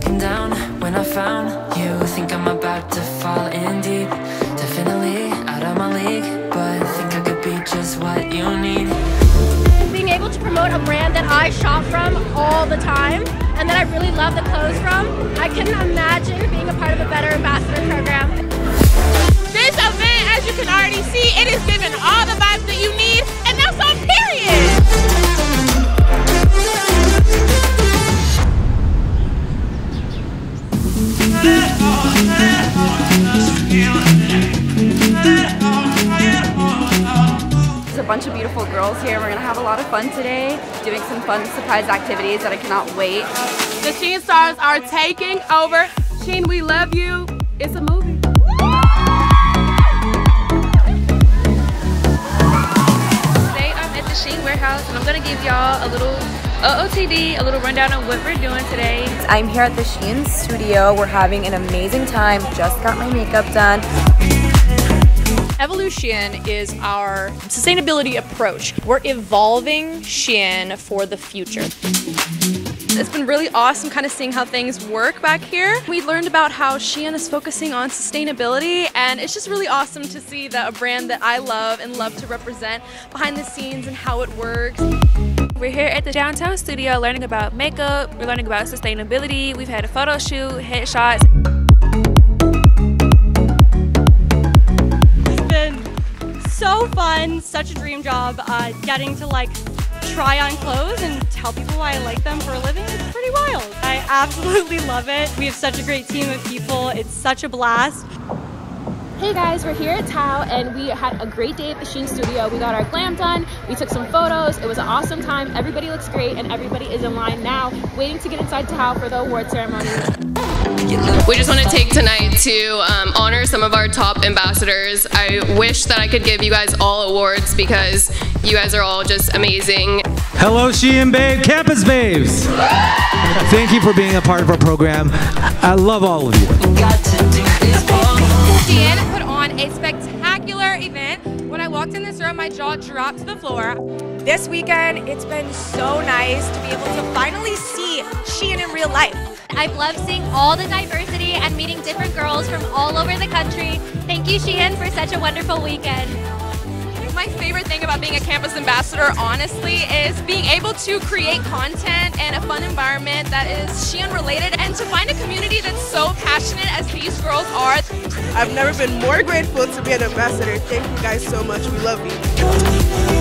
looking down when I found you. Think I'm about to fall in deep. Definitely out of my league, but think I could be just what you need. Being able to promote a brand that I shop from all the time and that I really love the clothes from, I couldn't imagine being a part of a better ambassador program. This event, as you can already see, it is giving all the vibes that you need, and that's on period. There's a bunch of beautiful girls here. We're gonna have a lot of fun today, doing some fun surprise activities that I cannot wait. The SHEIN stars are taking over. SHEIN, we love you. It's a movie. Today I'm at the SHEIN warehouse and I'm gonna give y'all a little OOTD, a little rundown on what we're doing today. I'm here at the SHEIN studio. We're having an amazing time. Just got my makeup done. Evolution is our sustainability approach. We're evolving SHEIN for the future. It's been really awesome kind of seeing how things work back here. We learned about how SHEIN is focusing on sustainability, and it's just really awesome to see that a brand that I love and love to represent behind the scenes and how it works. We're here at the downtown studio learning about makeup, we're learning about sustainability, we've had a photo shoot, headshots. It's been so fun, such a dream job, getting to like try on clothes and tell people why I like them for a living. It's pretty wild. I absolutely love it. We have such a great team of people. It's such a blast. Hey guys, we're here at Tao and we had a great day at the SHEIN studio. We got our glam done, we took some photos, it was an awesome time. Everybody looks great and everybody is in line now waiting to get inside Tao for the award ceremony. We just want to take tonight to honor some of our top ambassadors. I wish that I could give you guys all awards because you guys are all just amazing. Hello SHEIN Campus Babes! Thank you for being a part of our program. I love all of you. SHEIN put on a spectacular event. When I walked in this room, my jaw dropped to the floor. This weekend, it's been so nice to be able to finally see SHEIN in real life. I've loved seeing all the diversity and meeting different girls from all over the country. Thank you, SHEIN, for such a wonderful weekend. My favorite thing about being a campus ambassador, honestly, is being able to create content and a fun environment that is SHEIN related, and to find a community that's so passionate as these girls are. I've never been more grateful to be an ambassador. Thank you guys so much. We love you.